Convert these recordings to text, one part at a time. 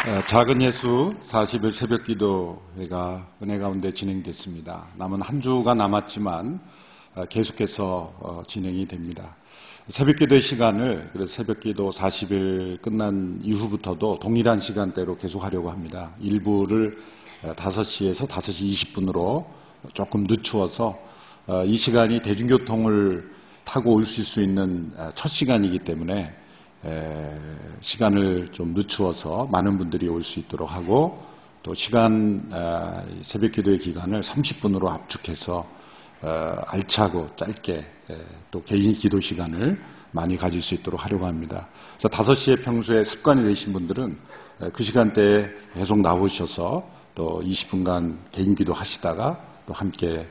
작은 예수 40일 새벽기도회가 은혜 가운데 진행됐습니다. 남은 한 주가 남았지만 계속해서 진행이 됩니다. 새벽기도의 시간을 새벽기도 40일 끝난 이후부터도 동일한 시간대로 계속하려고 합니다. 일부를 5시에서 5시 20분으로 조금 늦추어서 이 시간이 대중교통을 타고 오실 수 있는 첫 시간이기 때문에 시간을 좀 늦추어서 많은 분들이 올 수 있도록 하고, 또 새벽 기도의 기간을 30분으로 압축해서 알차고 짧게 또 개인 기도 시간을 많이 가질 수 있도록 하려고 합니다. 그래서 5시에 평소에 습관이 되신 분들은 그 시간대에 계속 나오셔서 또 20분간 개인 기도 하시다가 또 함께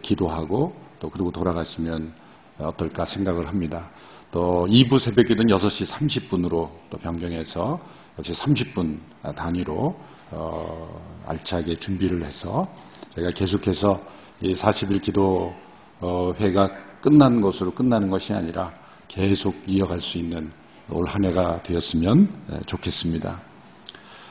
기도하고 또 그리고 돌아가시면 어떨까 생각을 합니다. 또 2부 새벽기도는 6시 30분으로 또 변경해서 역시 30분 단위로 알차게 준비를 해서 저희가 계속해서 이 40일 기도회가 끝난 것으로 끝나는 것이 아니라 계속 이어갈 수 있는 올 한 해가 되었으면 좋겠습니다.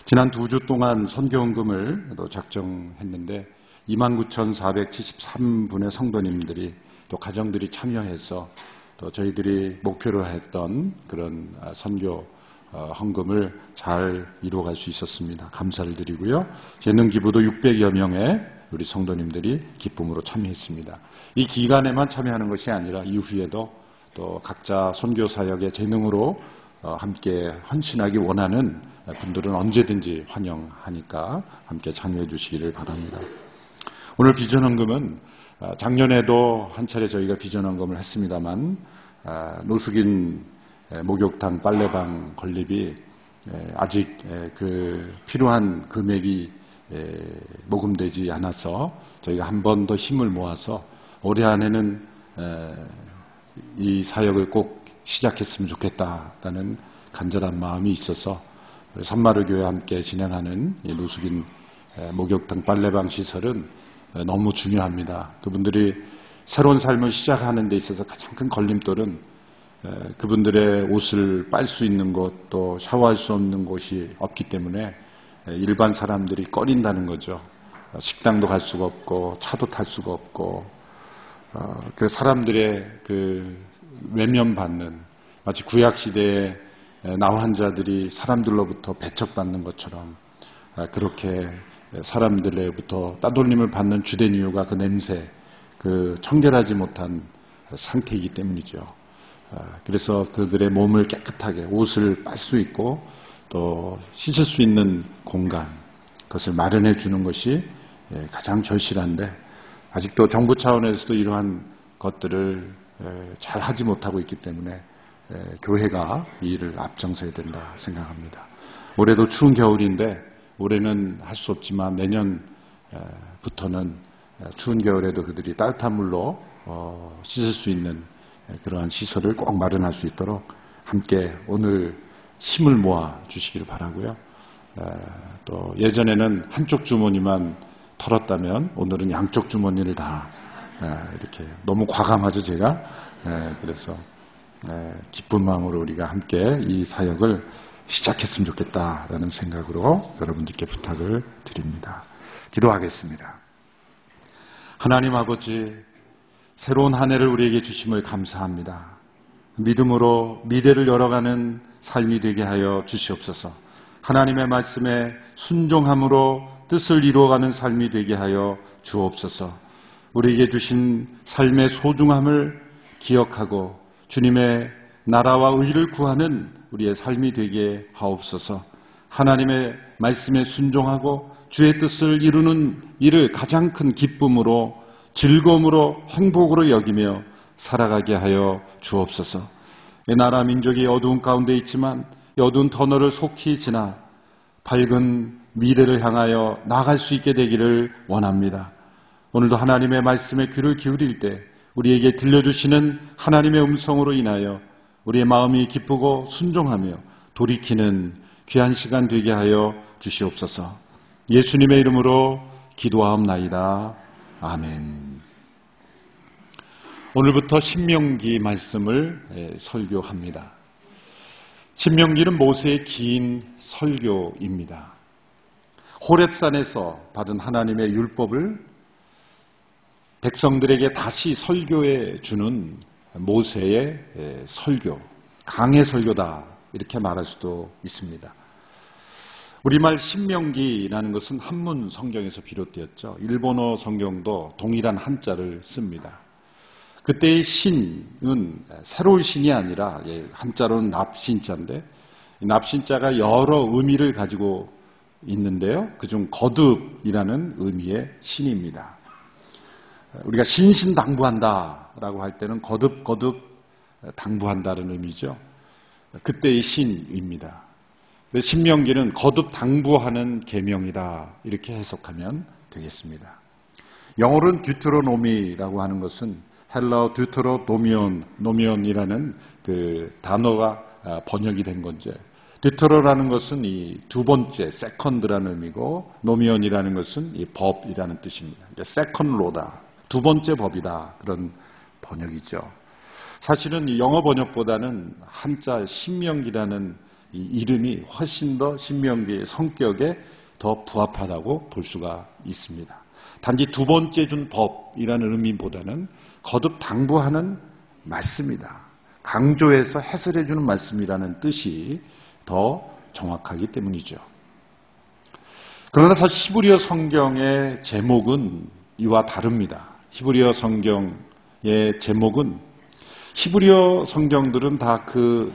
지난 2주 동안 선교헌금을 또 작정했는데 29,473분의 성도님들이 또 가정들이 참여해서 또 저희들이 목표로 했던 그런 선교 헌금을 잘 이루어갈 수 있었습니다. 감사를 드리고요. 재능기부도 600여 명의 우리 성도님들이 기쁨으로 참여했습니다. 이 기간에만 참여하는 것이 아니라 이후에도 또 각자 선교 사역의 재능으로 함께 헌신하기 원하는 분들은 언제든지 환영하니까 함께 참여해 주시기를 바랍니다. 오늘 비전헌금은 작년에도 한 차례 저희가 비전헌금을 했습니다만 노숙인 목욕탕 빨래방 건립이 아직 그 필요한 금액이 모금되지 않아서 저희가 한 번 더 힘을 모아서 올해 안에는 이 사역을 꼭 시작했으면 좋겠다라는 간절한 마음이 있어서 산마루 교회와 함께 진행하는 이 노숙인 목욕탕 빨래방 시설은 너무 중요합니다. 그분들이 새로운 삶을 시작하는 데 있어서 가장 큰 걸림돌은 그분들의 옷을 빨 수 있는 곳, 또 샤워할 수 없는 곳이 없기 때문에 일반 사람들이 꺼린다는 거죠. 식당도 갈 수가 없고 차도 탈 수가 없고 그 사람들의 그 외면받는, 마치 구약시대에 나 환자들이 사람들로부터 배척받는 것처럼 그렇게 사람들로부터 따돌림을 받는 주된 이유가 그 냄새, 그 청결하지 못한 상태이기 때문이죠. 그래서 그들의 몸을 깨끗하게 옷을 빨 수 있고 또 씻을 수 있는 공간, 그것을 마련해 주는 것이 가장 절실한데 아직도 정부 차원에서도 이러한 것들을 잘 하지 못하고 있기 때문에 교회가 이 일을 앞장서야 된다 생각합니다. 올해도 추운 겨울인데 올해는 할 수 없지만 내년부터는 추운 겨울에도 그들이 따뜻한 물로 씻을 수 있는 그러한 시설을 꼭 마련할 수 있도록 함께 오늘 힘을 모아 주시기를 바라고요. 또 예전에는 한쪽 주머니만 털었다면 오늘은 양쪽 주머니를 다 이렇게 너무 과감하죠 제가. 그래서 기쁜 마음으로 우리가 함께 이 사역을 시작했으면 좋겠다라는 생각으로 여러분들께 부탁을 드립니다. 기도하겠습니다. 하나님 아버지, 새로운 한 해를 우리에게 주심을 감사합니다. 믿음으로 미래를 열어가는 삶이 되게 하여 주시옵소서. 하나님의 말씀에 순종함으로 뜻을 이루어가는 삶이 되게 하여 주옵소서. 우리에게 주신 삶의 소중함을 기억하고 주님의 나라와 의를 구하는 우리의 삶이 되게 하옵소서. 하나님의 말씀에 순종하고 주의 뜻을 이루는 일을 가장 큰 기쁨으로, 즐거움으로, 행복으로 여기며 살아가게 하여 주옵소서. 이 나라 민족이 어두운 가운데 있지만 이 어두운 터널을 속히 지나 밝은 미래를 향하여 나아갈 수 있게 되기를 원합니다. 오늘도 하나님의 말씀에 귀를 기울일 때 우리에게 들려주시는 하나님의 음성으로 인하여 우리의 마음이 기쁘고 순종하며 돌이키는 귀한 시간 되게 하여 주시옵소서. 예수님의 이름으로 기도하옵나이다. 아멘. 오늘부터 신명기 말씀을 설교합니다. 신명기는 모세의 긴 설교입니다. 호렙산에서 받은 하나님의 율법을 백성들에게 다시 설교해 주는 모세의 설교, 강해 설교다 이렇게 말할 수도 있습니다. 우리말 신명기라는 것은 한문 성경에서 비롯되었죠. 일본어 성경도 동일한 한자를 씁니다. 그때의 신은 새로운 신이 아니라 한자로는 납신자인데 납신자가 여러 의미를 가지고 있는데요. 그중 거듭이라는 의미의 신입니다. 우리가 신신당부한다라고 할 때는 거듭 당부한다는 의미죠. 그때의 신입니다. 신명기는 거듭 당부하는 계명이다 이렇게 해석하면 되겠습니다. 영어로는 듀테로노미라고 하는 것은 헬라어 노미온이라는 그 단어가 번역이 된 건데 듀테로라는 것은 이 두 번째 세컨드라는 의미고 노미온이라는 것은 이 법이라는 뜻입니다. 세컨드 로다 두 번째 법이다 그런 번역이죠. 사실은 이 영어 번역보다는 한자 신명기라는 이 이름이 훨씬 더 신명기의 성격에 더 부합하다고 볼 수가 있습니다. 단지 두 번째 준 법이라는 의미보다는 거듭 당부하는 말씀이다. 강조해서 해설해 주는 말씀이라는 뜻이 더 정확하기 때문이죠. 그러나 사실 히브리어 성경의 제목은 이와 다릅니다. 히브리어 성경의 제목은 히브리어 성경들은 다 그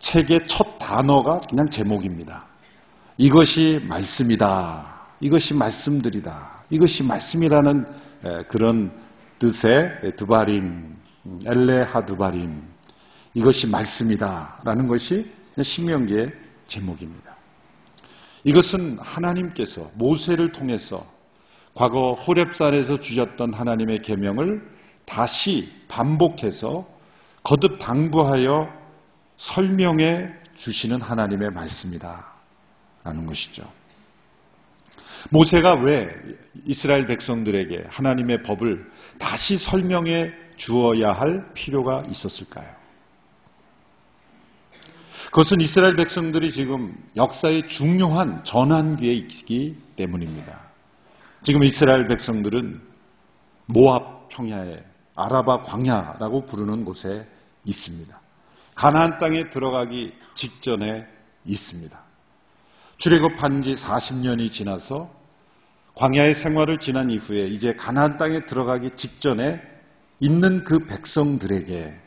책의 첫 단어가 그냥 제목입니다. 이것이 말씀이다. 이것이 말씀들이다. 이것이 말씀이라는 그런 뜻의 두바림, 엘레하 두바림. 이것이 말씀이다라는 것이 신명기의 제목입니다. 이것은 하나님께서 모세를 통해서 과거 호렙산에서 주셨던 하나님의 계명을 다시 반복해서 거듭 당부하여 설명해 주시는 하나님의 말씀이다라는 것이죠. 모세가 왜 이스라엘 백성들에게 하나님의 법을 다시 설명해 주어야 할 필요가 있었을까요? 그것은 이스라엘 백성들이 지금 역사의 중요한 전환기에 있기 때문입니다. 지금 이스라엘 백성들은 모압 평야에 아라바 광야라고 부르는 곳에 있습니다. 가나안 땅에 들어가기 직전에 있습니다. 출애굽한 지 40년이 지나서 광야의 생활을 지난 이후에 이제 가나안 땅에 들어가기 직전에 있는 그 백성들에게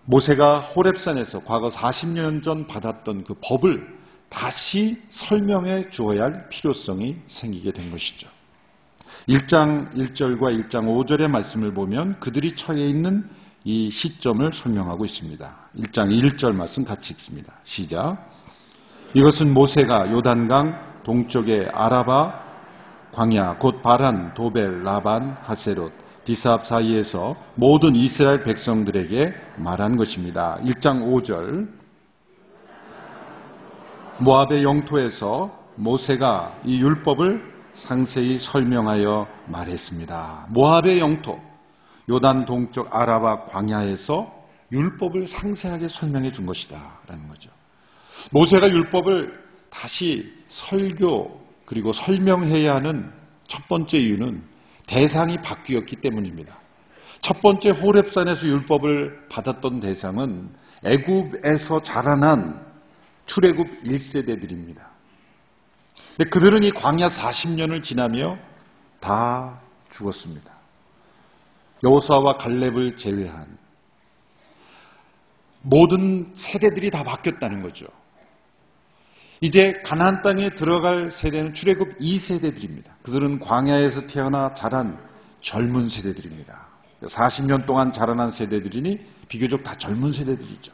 모세가 호렙산에서 과거 40년 전 받았던 그 법을 다시 설명해 주어야 할 필요성이 생기게 된 것이죠. 1장 1절과 1장 5절의 말씀을 보면 그들이 처해 있는 이 시점을 설명하고 있습니다. 1장 1절 말씀 같이 읽습니다. 시작. 이것은 모세가 요단강 동쪽의 아라바 광야 곧 바란, 도벨, 라반, 하세롯, 디사압 사이에서 모든 이스라엘 백성들에게 말한 것입니다. 1장 5절 모압의 영토에서 모세가 이 율법을 상세히 설명하여 말했습니다. 모압의 영토 요단 동쪽 아라바 광야에서 율법을 상세하게 설명해 준 것이다 라는 거죠. 모세가 율법을 다시 설교 그리고 설명해야 하는 첫 번째 이유는 대상이 바뀌었기 때문입니다. 첫 번째 호렙산에서 율법을 받았던 대상은 애굽에서 자라난 출애굽 1세대들입니다. 근데 그들은 이 광야 40년을 지나며 다 죽었습니다. 여호수아와 갈렙을 제외한 모든 세대들이 다 바뀌었다는 거죠. 이제 가나안 땅에 들어갈 세대는 출애굽 2세대들입니다. 그들은 광야에서 태어나 자란 젊은 세대들입니다. 40년 동안 자라난 세대들이니 비교적 다 젊은 세대들이죠.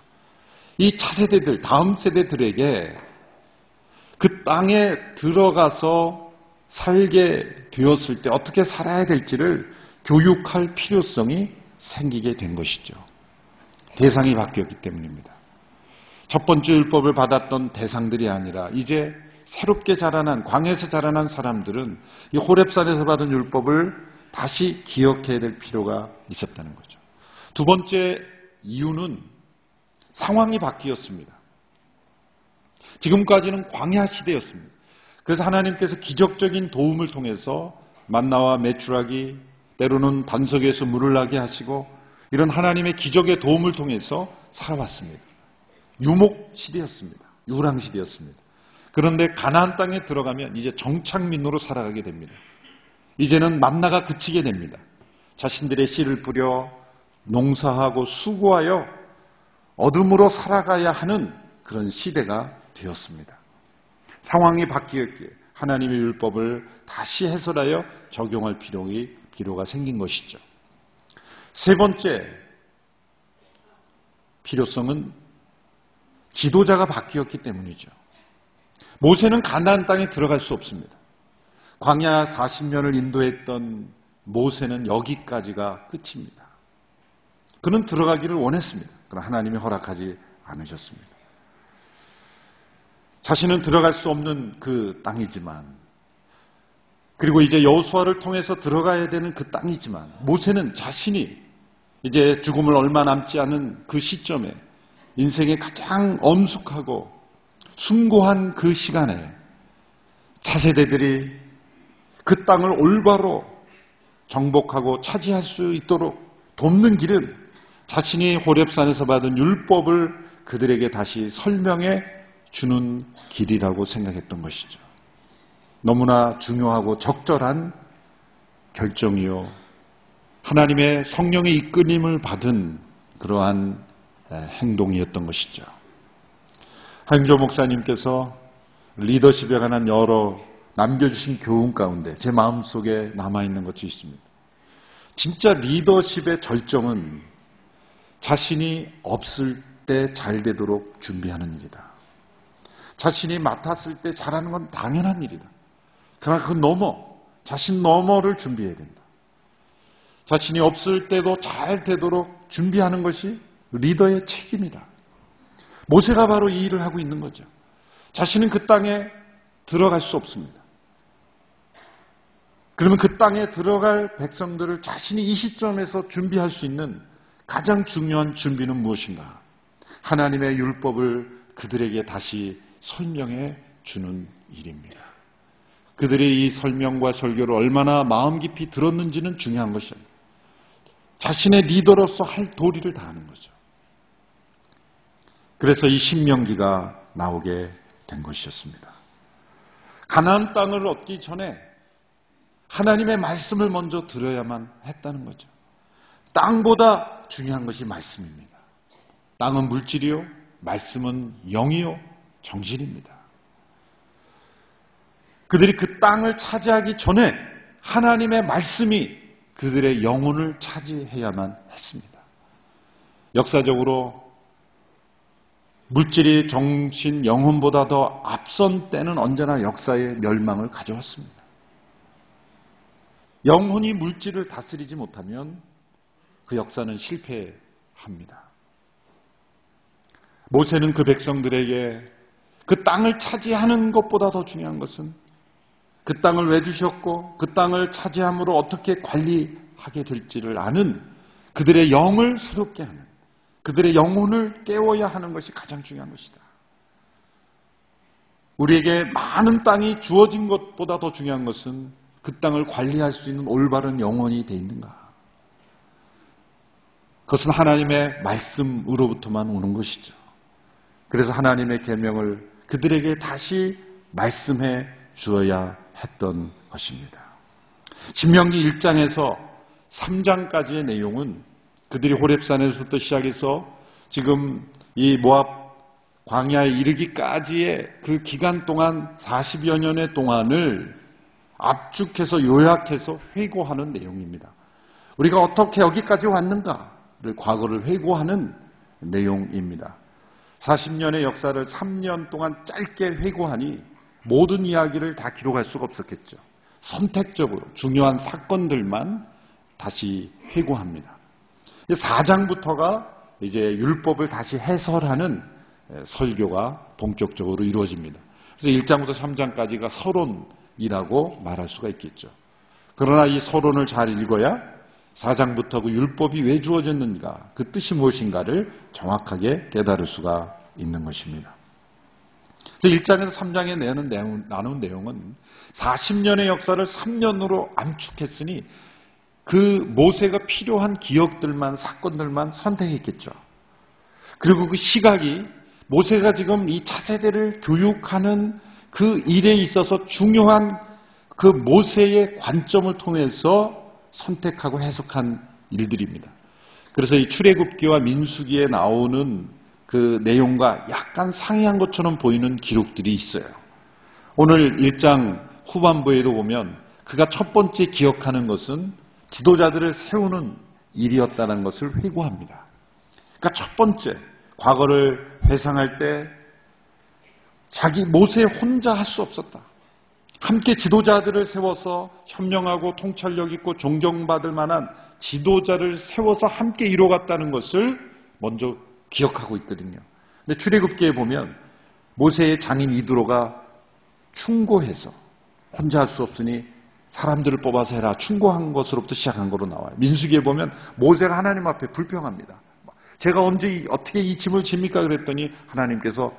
이 차세대들, 다음 세대들에게 그 땅에 들어가서 살게 되었을 때 어떻게 살아야 될지를 교육할 필요성이 생기게 된 것이죠. 대상이 바뀌었기 때문입니다. 첫 번째 율법을 받았던 대상들이 아니라 이제 새롭게 자라난 광야에서 자라난 사람들은 이 호렙산에서 받은 율법을 다시 기억해야 될 필요가 있었다는 거죠. 두 번째 이유는 상황이 바뀌었습니다. 지금까지는 광야 시대였습니다. 그래서 하나님께서 기적적인 도움을 통해서 만나와 메추라기, 때로는 반석에서 물을 나게 하시고 이런 하나님의 기적의 도움을 통해서 살아왔습니다. 유목 시대였습니다. 유랑 시대였습니다. 그런데 가나안 땅에 들어가면 이제 정착민으로 살아가게 됩니다. 이제는 만나가 그치게 됩니다. 자신들의 씨를 뿌려 농사하고 수고하여 어둠으로 살아가야 하는 그런 시대가 되었습니다. 상황이 바뀌었기에 하나님의 율법을 다시 해설하여 적용할 필요가 생긴 것이죠. 세 번째 필요성은 지도자가 바뀌었기 때문이죠. 모세는 가나안 땅에 들어갈 수 없습니다. 광야 40년을 인도했던 모세는 여기까지가 끝입니다. 그는 들어가기를 원했습니다. 그러나 하나님이 허락하지 않으셨습니다. 자신은 들어갈 수 없는 그 땅이지만, 그리고 이제 여호수아를 통해서 들어가야 되는 그 땅이지만, 모세는 자신이 이제 죽음을 얼마 남지 않은 그 시점에 인생의 가장 엄숙하고 숭고한 그 시간에 차세대들이 그 땅을 올바로 정복하고 차지할 수 있도록 돕는 길은 자신이 호렙산에서 받은 율법을 그들에게 다시 설명해 주는 길이라고 생각했던 것이죠. 너무나 중요하고 적절한 결정이요, 하나님의 성령의 이끌림을 받은 그러한 행동이었던 것이죠. 하영조 목사님께서 리더십에 관한 여러 남겨주신 교훈 가운데 제 마음속에 남아있는 것이 있습니다. 진짜 리더십의 절정은 자신이 없을 때 잘 되도록 준비하는 일이다. 자신이 맡았을 때 잘하는 건 당연한 일이다. 그러나 그 자신 너머를 준비해야 된다. 자신이 없을 때도 잘 되도록 준비하는 것이 리더의 책임이다. 모세가 바로 이 일을 하고 있는 거죠. 자신은 그 땅에 들어갈 수 없습니다. 그러면 그 땅에 들어갈 백성들을 자신이 이 시점에서 준비할 수 있는 가장 중요한 준비는 무엇인가? 하나님의 율법을 그들에게 다시 설명해 주는 일입니다. 그들이 이 설명과 설교를 얼마나 마음 깊이 들었는지는 중요한 것이 아닙니다. 자신의 리더로서 할 도리를 다하는 거죠. 그래서 이 신명기가 나오게 된 것이었습니다. 가나안 땅을 얻기 전에 하나님의 말씀을 먼저 들어야만 했다는 거죠. 땅보다 중요한 것이 말씀입니다. 땅은 물질이요, 말씀은 영이요, 정신입니다. 그들이 그 땅을 차지하기 전에 하나님의 말씀이 그들의 영혼을 차지해야만 했습니다. 역사적으로 물질이 정신, 영혼보다 더 앞선 때는 언제나 역사의 멸망을 가져왔습니다. 영혼이 물질을 다스리지 못하면 그 역사는 실패합니다. 모세는 그 백성들에게 그 땅을 차지하는 것보다 더 중요한 것은 그 땅을 왜 주셨고 그 땅을 차지함으로 어떻게 관리하게 될지를 아는 그들의 영을 새롭게 하는, 그들의 영혼을 깨워야 하는 것이 가장 중요한 것이다. 우리에게 많은 땅이 주어진 것보다 더 중요한 것은 그 땅을 관리할 수 있는 올바른 영혼이 돼 있는가. 그것은 하나님의 말씀으로부터만 오는 것이죠. 그래서 하나님의 계명을 그들에게 다시 말씀해 주어야 했던 것입니다. 신명기 1장에서 3장까지의 내용은 그들이 호렙산에서부터 시작해서 지금 이 모압 광야에 이르기까지의 그 기간 동안 40여 년의 동안을 압축해서 요약해서 회고하는 내용입니다. 우리가 어떻게 여기까지 왔는가를 과거를 회고하는 내용입니다. 40년의 역사를 3년 동안 짧게 회고하니 모든 이야기를 다 기록할 수가 없었겠죠. 선택적으로 중요한 사건들만 다시 회고합니다. 4장부터가 이제 율법을 다시 해설하는 설교가 본격적으로 이루어집니다. 그래서 1장부터 3장까지가 서론이라고 말할 수가 있겠죠. 그러나 이 서론을 잘 읽어야 사장부터 그 율법이 왜 주어졌는가, 그 뜻이 무엇인가를 정확하게 깨달을 수가 있는 것입니다. 그래서 1장에서 3장에 나눈 내용은 40년의 역사를 3년으로 암축했으니 그 모세가 필요한 기억들만, 사건들만 선택했겠죠. 그리고 그 시각이 모세가 지금 이 차세대를 교육하는 그 일에 있어서 중요한 그 모세의 관점을 통해서 선택하고 해석한 일들입니다. 그래서 이 출애굽기와 민수기에 나오는 그 내용과 약간 상이한 것처럼 보이는 기록들이 있어요. 오늘 1장 후반부에도 보면 그가 첫 번째 기억하는 것은 지도자들을 세우는 일이었다는 것을 회고합니다. 그러니까 첫 번째, 과거를 회상할 때 자기 모세 혼자 할 수 없었다. 함께 지도자들을 세워서 현명하고 통찰력 있고 존경받을 만한 지도자를 세워서 함께 이뤄갔다는 것을 먼저 기억하고 있거든요. 근데 출애굽기에 보면 모세의 장인 이드로가 충고해서 혼자 할 수 없으니 사람들을 뽑아서 해라, 충고한 것으로부터 시작한 거로 나와요. 민수기에 보면 모세가 하나님 앞에 불평합니다. 제가 언제 어떻게 이 짐을 집니까? 그랬더니 하나님께서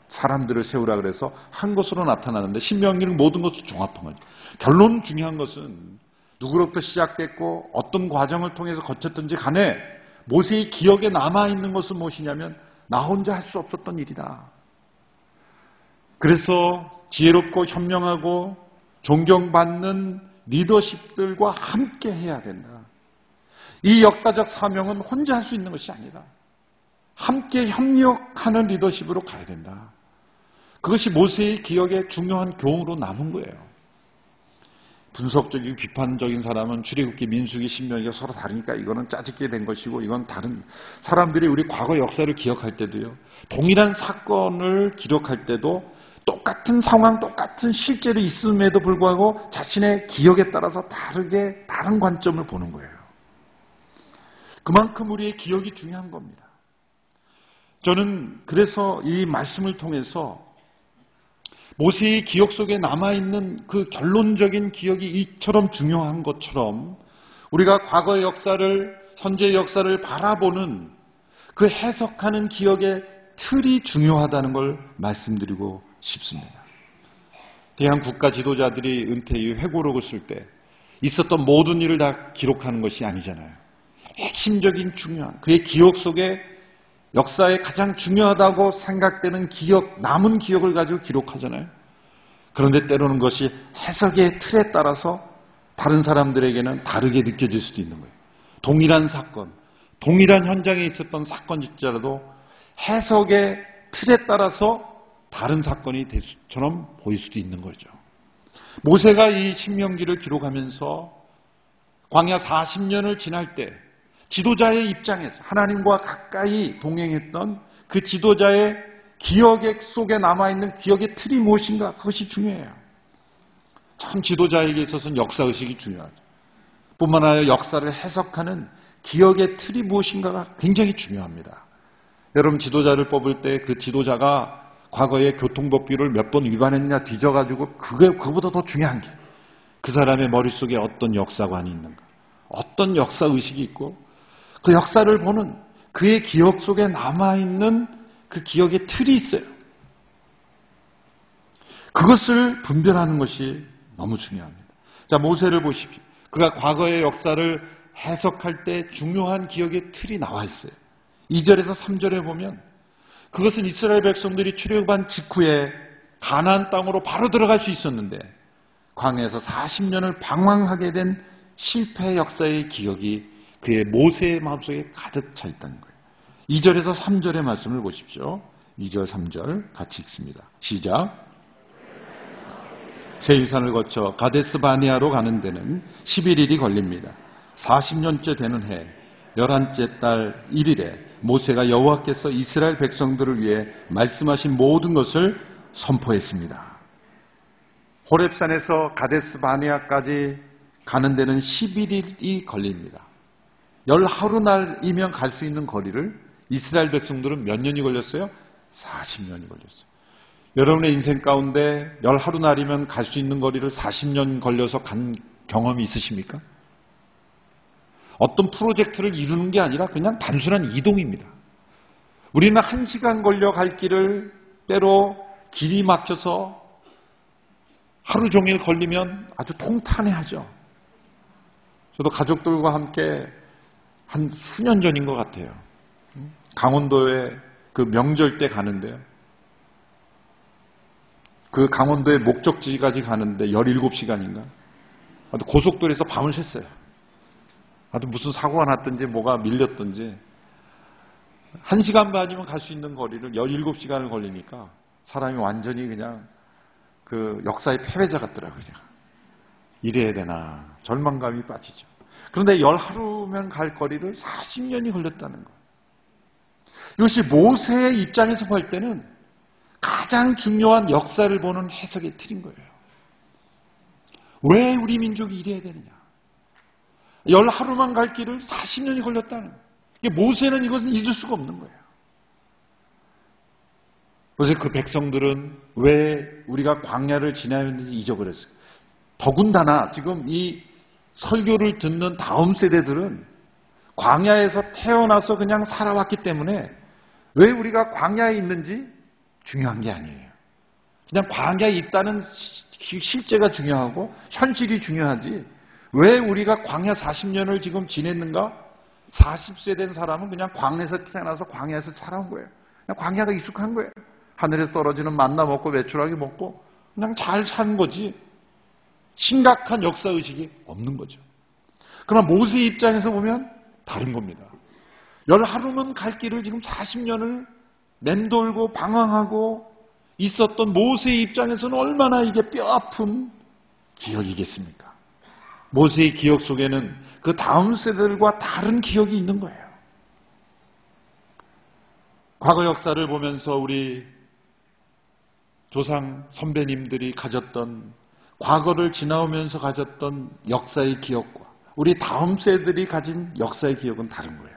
사람들을 세우라 그래서 한 것으로 나타나는데 신명기는 모든 것을 종합한 거죠. 결론 중요한 것은 누구로부터 시작됐고 어떤 과정을 통해서 거쳤든지 간에 모세의 기억에 남아있는 것은 무엇이냐면 나 혼자 할 수 없었던 일이다. 그래서 지혜롭고 현명하고 존경받는 리더십들과 함께 해야 된다. 이 역사적 사명은 혼자 할 수 있는 것이 아니다. 함께 협력하는 리더십으로 가야 된다. 그것이 모세의 기억에 중요한 교훈으로 남은 거예요. 분석적이고 비판적인 사람은 출애굽기, 민수기, 신명기가 서로 다르니까 이거는 짜집게 된 것이고 이건 다른, 사람들이 우리 과거 역사를 기억할 때도요, 동일한 사건을 기록할 때도 똑같은 상황, 똑같은 실제로 있음에도 불구하고 자신의 기억에 따라서 다른 관점을 보는 거예요. 그만큼 우리의 기억이 중요한 겁니다. 저는 그래서 이 말씀을 통해서 모세의 기억 속에 남아있는 그 결론적인 기억이 이처럼 중요한 것처럼 우리가 과거의 역사를, 현재의 역사를 바라보는 그 해석하는 기억의 틀이 중요하다는 걸 말씀드리고 싶습니다. 대한 국가 지도자들이 은퇴 이후 회고록을 쓸 때 있었던 모든 일을 다 기록하는 것이 아니잖아요. 핵심적인 중요한 그의 기억 속에 역사에 가장 중요하다고 생각되는 기억, 남은 기억을 가지고 기록하잖아요. 그런데 때로는 그것이 해석의 틀에 따라서 다른 사람들에게는 다르게 느껴질 수도 있는 거예요. 동일한 사건, 동일한 현장에 있었던 사건일지라도 해석의 틀에 따라서 다른 사건이 될 수처럼 보일 수도 있는 거죠. 모세가 이 신명기를 기록하면서 광야 40년을 지날 때 지도자의 입장에서 하나님과 가까이 동행했던 그 지도자의 기억의 속에 남아있는 기억의 틀이 무엇인가, 그것이 중요해요. 참 지도자에게 있어서는 역사의식이 중요하죠. 뿐만 아니라 역사를 해석하는 기억의 틀이 무엇인가가 굉장히 중요합니다. 여러분 지도자를 뽑을 때 그 지도자가 과거에 교통법규를 몇 번 위반했냐 뒤져가지고 그거보다 더 중요한 게 그 사람의 머릿속에 어떤 역사관이 있는가, 어떤 역사의식이 있고 그 역사를 보는 그의 기억 속에 남아있는 그 기억의 틀이 있어요. 그것을 분별하는 것이 너무 중요합니다. 자, 모세를 보십시오. 그가 과거의 역사를 해석할 때 중요한 기억의 틀이 나와 있어요. 2절에서 3절에 보면 그것은 이스라엘 백성들이 출애굽한 직후에 가나안 땅으로 바로 들어갈 수 있었는데 광야에서 40년을 방황하게 된 실패 역사의 기억이 그의 모세의 마음속에 가득 차 있다는 거예요. 2절에서 3절의 말씀을 보십시오. 2절, 3절 같이 읽습니다. 시작. 세일산을 거쳐 가데스 바네아로 가는 데는 11일이 걸립니다. 40년째 되는 해 11째 달 1일에 모세가 여호와께서 이스라엘 백성들을 위해 말씀하신 모든 것을 선포했습니다. 호렙산에서 가데스 바네아까지 가는 데는 11일이 걸립니다. 10하루날이면 갈 수 있는 거리를 이스라엘 백성들은 몇 년이 걸렸어요? 40년이 걸렸어요. 여러분의 인생 가운데 10하루날이면 갈 수 있는 거리를 40년 걸려서 간 경험이 있으십니까? 어떤 프로젝트를 이루는 게 아니라 그냥 단순한 이동입니다. 우리는 1시간 걸려 갈 길을 때로 길이 막혀서 하루 종일 걸리면 아주 통탄해하죠. 저도 가족들과 함께 한 수년 전인 것 같아요. 강원도에 그 명절 때 가는데요. 그 강원도의 목적지까지 가는데 17시간인가? 고속도로에서 밤을 샜어요. 무슨 사고가 났든지 뭐가 밀렸든지 1시간 반이면 갈 수 있는 거리를 17시간을 걸리니까 사람이 완전히 그냥 그 역사의 패배자 같더라고요. 이래야 되나 절망감이 빠지죠. 그런데 10하루면 갈 거리를 40년이 걸렸다는 거예요. 이것이 모세의 입장에서 볼 때는 가장 중요한 역사를 보는 해석의 틀인 거예요. 왜 우리 민족이 이래야 되느냐? 10하루만 갈 길을 40년이 걸렸다는 거예요. 모세는 이것은 잊을 수가 없는 거예요. 그래서 그 백성들은 왜 우리가 광야를 지나야 했는지 잊어버렸어요. 더군다나 지금 이 설교를 듣는 다음 세대들은 광야에서 태어나서 그냥 살아왔기 때문에 왜 우리가 광야에 있는지 중요한 게 아니에요. 그냥 광야에 있다는 실제가 중요하고 현실이 중요하지 왜 우리가 광야 40년을 지금 지냈는가? 40세 된 사람은 그냥 광야에서 태어나서 광야에서 살아온 거예요. 그냥 광야가 익숙한 거예요. 하늘에서 떨어지는 만나 먹고 메추라기 먹고 그냥 잘 산 거지 심각한 역사의식이 없는 거죠. 그러나 모세 입장에서 보면 다른 겁니다. 10하루면 갈 길을 지금 40년을 맴돌고 방황하고 있었던 모세의 입장에서는 얼마나 이게 뼈아픈 기억이겠습니까? 모세의 기억 속에는 그 다음 세대들과 다른 기억이 있는 거예요. 과거 역사를 보면서 우리 조상 선배님들이 가졌던 과거를 지나오면서 가졌던 역사의 기억과 우리 다음 세대들이 가진 역사의 기억은 다른 거예요.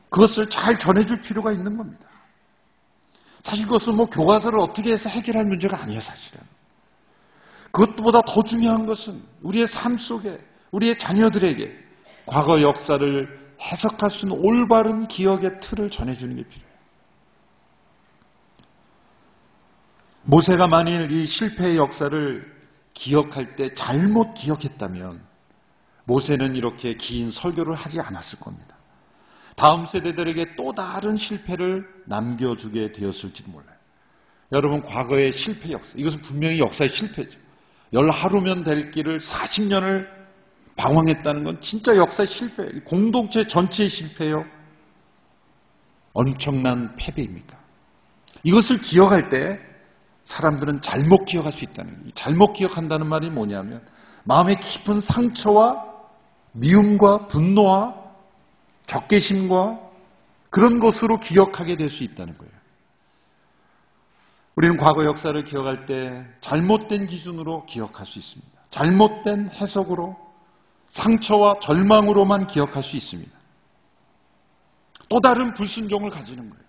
그것을 잘 전해줄 필요가 있는 겁니다. 사실 그것은 교과서를 어떻게 해서 해결할 문제가 아니에요, 사실은. 그것보다 더 중요한 것은 우리의 삶 속에 우리의 자녀들에게 과거 역사를 해석할 수 있는 올바른 기억의 틀을 전해주는 게 필요해요. 모세가 만일 이 실패의 역사를 기억할 때 잘못 기억했다면 모세는 이렇게 긴 설교를 하지 않았을 겁니다. 다음 세대들에게 또 다른 실패를 남겨주게 되었을지도 몰라요. 여러분, 과거의 실패 역사, 이것은 분명히 역사의 실패죠. 10하루면 될 길을 40년을 방황했다는 건 진짜 역사의 실패예요. 공동체 전체의 실패요. 엄청난 패배입니까? 이것을 기억할 때 사람들은 잘못 기억할 수 있다는 거예요. 잘못 기억한다는 말이 뭐냐면 마음의 깊은 상처와 미움과 분노와 적개심과 그런 것으로 기억하게 될 수 있다는 거예요. 우리는 과거 역사를 기억할 때 잘못된 기준으로 기억할 수 있습니다. 잘못된 해석으로 상처와 절망으로만 기억할 수 있습니다. 또 다른 불순종을 가지는 거예요.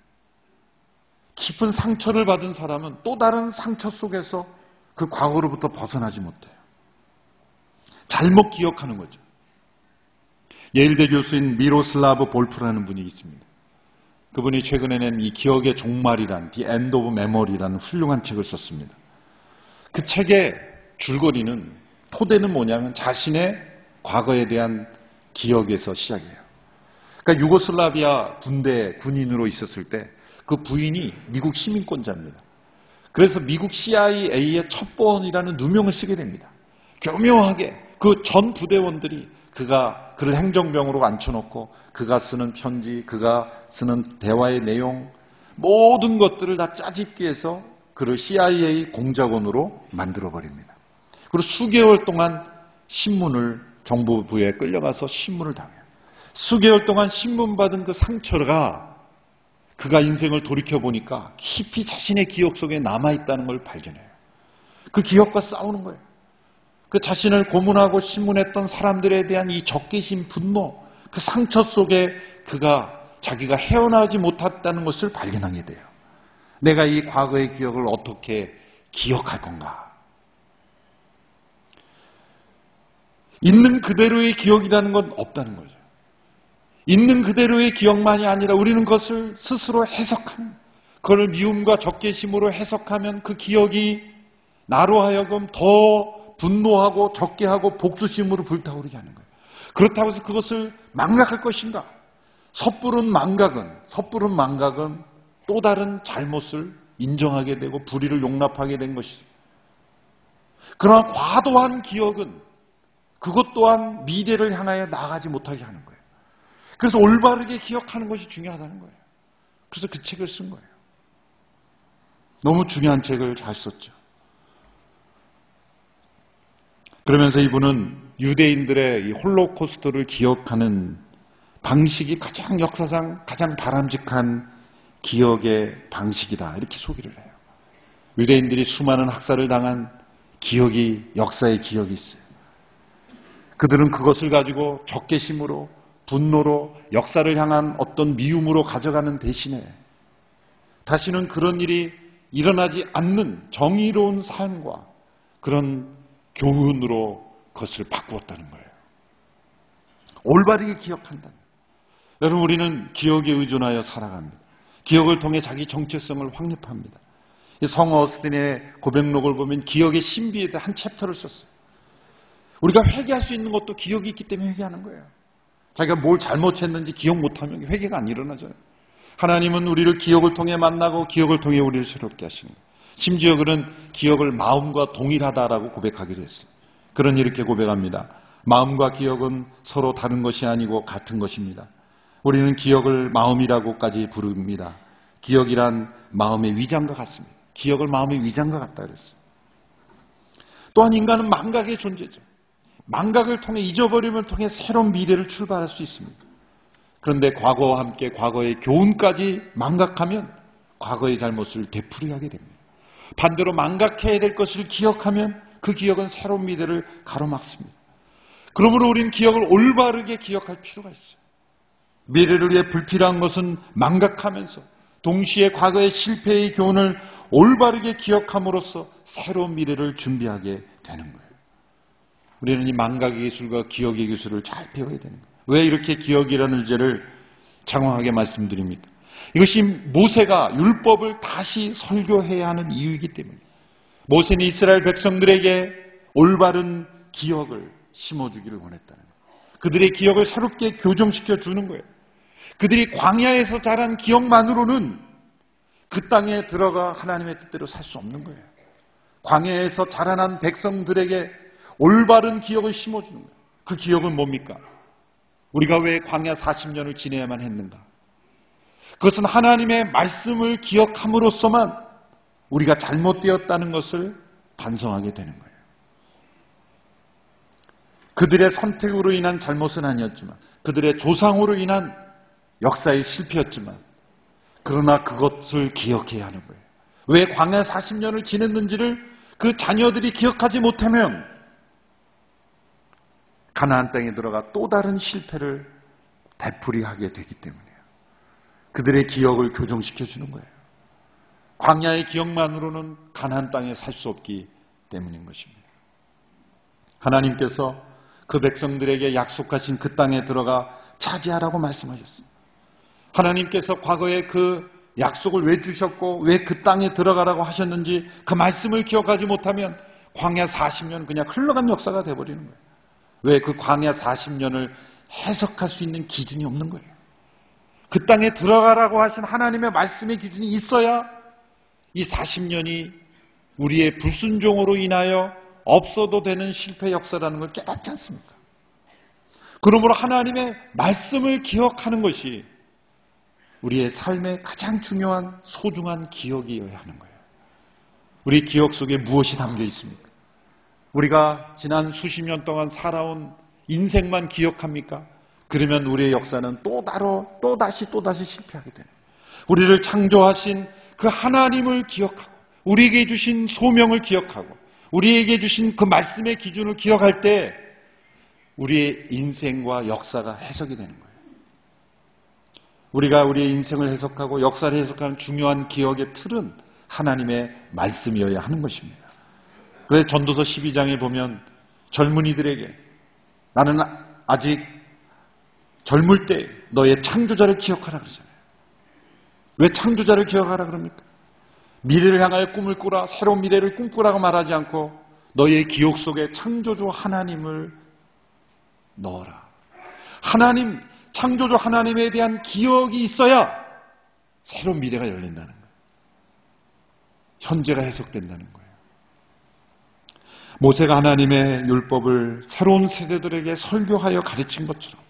깊은 상처를 받은 사람은 또 다른 상처 속에서 그 과거로부터 벗어나지 못해요. 잘못 기억하는 거죠. 예일대 교수인 미로슬라브 볼프라는 분이 있습니다. 그분이 최근에 낸 이 기억의 종말이란 The End of Memory라는 훌륭한 책을 썼습니다. 그 책의 줄거리는 토대는 뭐냐면 자신의 과거에 대한 기억에서 시작해요. 그러니까 유고슬라비아 군대 군인으로 있었을 때 그 부인이 미국 시민권자입니다. 그래서 미국 CIA의 첩보원이라는 누명을 쓰게 됩니다. 교묘하게 그 전 부대원들이 그를 행정병으로 앉혀놓고 그가 쓰는 편지, 그가 쓰는 대화의 내용 모든 것들을 다 짜집기 해서 그를 CIA 공작원으로 만들어버립니다. 그리고 수개월 동안 정보부에 끌려가서 신문을 당해요. 수개월 동안 신문 받은 그 상처가 그가 인생을 돌이켜보니까 깊이 자신의 기억 속에 남아있다는 걸 발견해요. 그 기억과 싸우는 거예요. 그 자신을 고문하고 신문했던 사람들에 대한 이 적개심, 분노, 그 상처 속에 자기가 헤어나오지 못했다는 것을 발견하게 돼요. 내가 이 과거의 기억을 어떻게 기억할 건가? 있는 그대로의 기억이라는 건 없다는 거죠. 있는 그대로의 기억만이 아니라 우리는 그것을 스스로 해석하는, 그걸 미움과 적개심으로 해석하면 그 기억이 나로 하여금 더 분노하고 적개하고 복수심으로 불타오르게 하는 거예요. 그렇다고 해서 그것을 망각할 것인가? 섣부른 망각은 또 다른 잘못을 인정하게 되고 불의를 용납하게 된 것이죠. 그러나 과도한 기억은 그것 또한 미래를 향하여 나아가지 못하게 하는 거예요. 그래서 올바르게 기억하는 것이 중요하다는 거예요. 그래서 그 책을 쓴 거예요. 너무 중요한 책을 잘 썼죠. 그러면서 이분은 유대인들의 이 홀로코스트를 기억하는 방식이 가장 역사상 가장 바람직한 기억의 방식이다, 이렇게 소개를 해요. 유대인들이 수많은 학살을 당한 역사의 기억이 있어요. 그들은 그것을 가지고 적개심으로, 분노로, 역사를 향한 어떤 미움으로 가져가는 대신에 다시는 그런 일이 일어나지 않는 정의로운 삶과 그런 교훈으로 그것을 바꾸었다는 거예요. 올바르게 기억한다. 여러분, 우리는 기억에 의존하여 살아갑니다. 기억을 통해 자기 정체성을 확립합니다. 성 어스틴의 고백록을 보면 기억의 신비에 대한 한 챕터를 썼어요. 우리가 회개할 수 있는 것도 기억이 있기 때문에 회개하는 거예요. 자기가 뭘 잘못했는지 기억 못하면 회개가 안 일어나져요. 하나님은 우리를 기억을 통해 만나고 기억을 통해 우리를 새롭게 하시는 거예요. 심지어 그는 기억을 마음과 동일하다라고 고백하기도 했어요. 그는 이렇게 고백합니다. 마음과 기억은 서로 다른 것이 아니고 같은 것입니다. 우리는 기억을 마음이라고까지 부릅니다. 기억이란 마음의 위장과 같습니다. 기억을 마음의 위장과 같다 그랬어요. 또한 인간은 망각의 존재죠. 망각을 통해, 잊어버림을 통해 새로운 미래를 출발할 수 있습니다. 그런데 과거와 함께 과거의 교훈까지 망각하면 과거의 잘못을 되풀이하게 됩니다. 반대로 망각해야 될 것을 기억하면 그 기억은 새로운 미래를 가로막습니다. 그러므로 우리는 기억을 올바르게 기억할 필요가 있어요. 미래를 위해 불필요한 것은 망각하면서 동시에 과거의 실패의 교훈을 올바르게 기억함으로써 새로운 미래를 준비하게 되는 거예요. 우리는 이 망각의 기술과 기억의 기술을 잘 배워야 되는 거예요. 왜 이렇게 기억이라는 주제를 장황하게 말씀드립니까? 이것이 모세가 율법을 다시 설교해야 하는 이유이기 때문입니다. 모세는 이스라엘 백성들에게 올바른 기억을 심어주기를 원했다는 거예요. 그들의 기억을 새롭게 교정시켜 주는 거예요. 그들이 광야에서 자란 기억만으로는 그 땅에 들어가 하나님의 뜻대로 살 수 없는 거예요. 광야에서 자라난 백성들에게 올바른 기억을 심어주는 거예요. 그 기억은 뭡니까? 우리가 왜 광야 40년을 지내야만 했는가? 그것은 하나님의 말씀을 기억함으로써만 우리가 잘못되었다는 것을 반성하게 되는 거예요. 그들의 선택으로 인한 잘못은 아니었지만, 그들의 조상으로 인한 역사의 실패였지만, 그러나 그것을 기억해야 하는 거예요. 왜 광야 40년을 지냈는지를 그 자녀들이 기억하지 못하면 가나안 땅에 들어가 또 다른 실패를 되풀이하게 되기 때문이에요. 그들의 기억을 교정시켜 주는 거예요. 광야의 기억만으로는 가나안 땅에 살 수 없기 때문인 것입니다. 하나님께서 그 백성들에게 약속하신 그 땅에 들어가 차지하라고 말씀하셨습니다. 하나님께서 과거에 그 약속을 왜 주셨고 왜 그 땅에 들어가라고 하셨는지 그 말씀을 기억하지 못하면 광야 40년 그냥 흘러간 역사가 되어버리는 거예요. 왜 그 광야 40년을 해석할 수 있는 기준이 없는 거예요. 그 땅에 들어가라고 하신 하나님의 말씀의 기준이 있어야 이 40년이 우리의 불순종으로 인하여 없어도 되는 실패 역사라는 걸 깨닫지 않습니까? 그러므로 하나님의 말씀을 기억하는 것이 우리의 삶의 가장 중요한 소중한 기억이어야 하는 거예요. 우리 기억 속에 무엇이 담겨 있습니까? 우리가 지난 수십 년 동안 살아온 인생만 기억합니까? 그러면 우리의 역사는 또다시 실패하게 되는 거예요. 우리를 창조하신 그 하나님을 기억하고 우리에게 주신 소명을 기억하고 우리에게 주신 그 말씀의 기준을 기억할 때 우리의 인생과 역사가 해석이 되는 거예요. 우리가 우리의 인생을 해석하고 역사를 해석하는 중요한 기억의 틀은 하나님의 말씀이어야 하는 것입니다. 그래서 전도서 12장에 보면 젊은이들에게 나는 아직 젊을 때 너의 창조자를 기억하라 그러잖아요. 왜 창조자를 기억하라 그럽니까? 미래를 향하여 꿈을 꾸라, 새로운 미래를 꿈꾸라고 말하지 않고 너의 기억 속에 창조주 하나님을 넣어라. 하나님, 창조주 하나님에 대한 기억이 있어야 새로운 미래가 열린다는 거예요. 현재가 해석된다는 거예요. 모세가 하나님의 율법을 새로운 세대들에게 설교하여 가르친 것처럼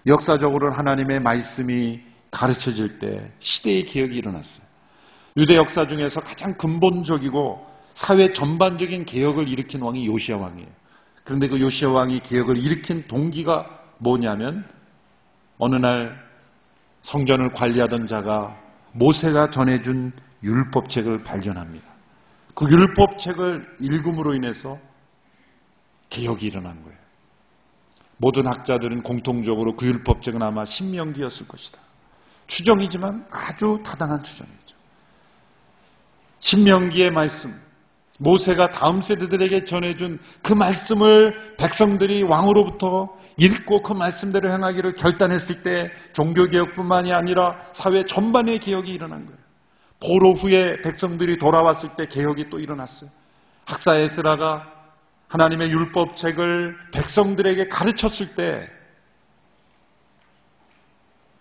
역사적으로 하나님의 말씀이 가르쳐질 때 시대의 개혁이 일어났어요. 유대 역사 중에서 가장 근본적이고 사회 전반적인 개혁을 일으킨 왕이 요시야 왕이에요. 그런데 그 요시야 왕이 개혁을 일으킨 동기가 뭐냐면 어느 날 성전을 관리하던 자가 모세가 전해준 율법책을 발견합니다. 그 율법책을 읽음으로 인해서 개혁이 일어난 거예요. 모든 학자들은 공통적으로 그 율법책은 아마 신명기였을 것이다. 추정이지만 아주 타당한 추정이죠. 신명기의 말씀, 모세가 다음 세대들에게 전해준 그 말씀을 백성들이 왕으로부터 읽고 그 말씀대로 행하기를 결단했을 때 종교개혁뿐만이 아니라 사회 전반의 개혁이 일어난 거예요. 포로 후에 백성들이 돌아왔을 때 개혁이 또 일어났어요. 학사 에스라가 하나님의 율법책을 백성들에게 가르쳤을 때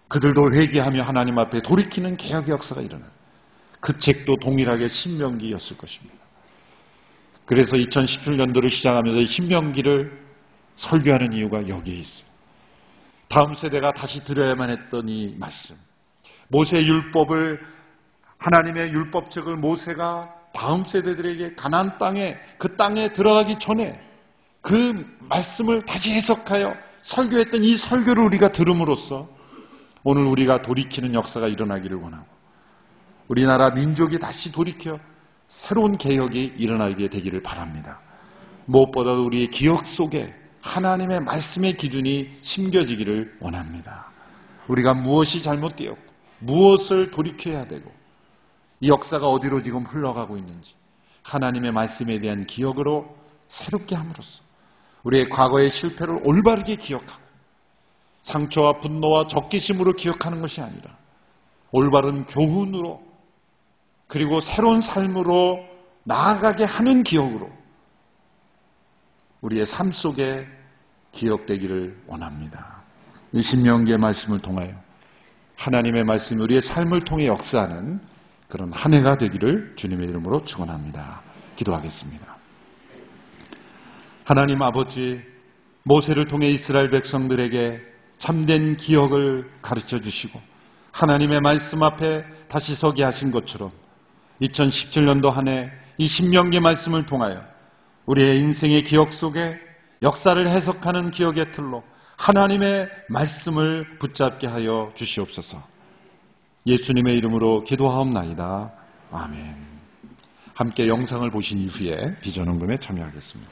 그들도 회개하며 하나님 앞에 돌이키는 개혁의 역사가 일어나요. 그 책도 동일하게 신명기였을 것입니다. 그래서 2017년도를 시작하면서 신명기를 설교하는 이유가 여기에 있어요. 다음 세대가 다시 들어야만 했던 이 말씀. 모세의 율법을, 하나님의 율법책을 모세가 다음 세대들에게 가나안 땅에, 그 땅에 들어가기 전에 그 말씀을 다시 해석하여 설교했던 이 설교를 우리가 들음으로써 오늘 우리가 돌이키는 역사가 일어나기를 원하고 우리나라 민족이 다시 돌이켜 새로운 개혁이 일어나게 되기를 바랍니다. 무엇보다도 우리의 기억 속에 하나님의 말씀의 기준이 심겨지기를 원합니다. 우리가 무엇이 잘못되었고 무엇을 돌이켜야 되고 이 역사가 어디로 지금 흘러가고 있는지 하나님의 말씀에 대한 기억으로 새롭게 함으로써 우리의 과거의 실패를 올바르게 기억하고 상처와 분노와 적개심으로 기억하는 것이 아니라 올바른 교훈으로 그리고 새로운 삶으로 나아가게 하는 기억으로 우리의 삶 속에 기억되기를 원합니다. 이 신명기의 말씀을 통하여 하나님의 말씀이 우리의 삶을 통해 역사하는 그런 한 해가 되기를 주님의 이름으로 축원합니다. 기도하겠습니다. 하나님 아버지, 모세를 통해 이스라엘 백성들에게 참된 기억을 가르쳐 주시고 하나님의 말씀 앞에 다시 서게 하신 것처럼 2017년도 한 해 이 신명기 말씀을 통하여 우리의 인생의 기억 속에 역사를 해석하는 기억의 틀로 하나님의 말씀을 붙잡게 하여 주시옵소서. 예수님의 이름으로 기도하옵나이다. 아멘. 함께 영상을 보신 이후에 비전헌금에 참여하겠습니다.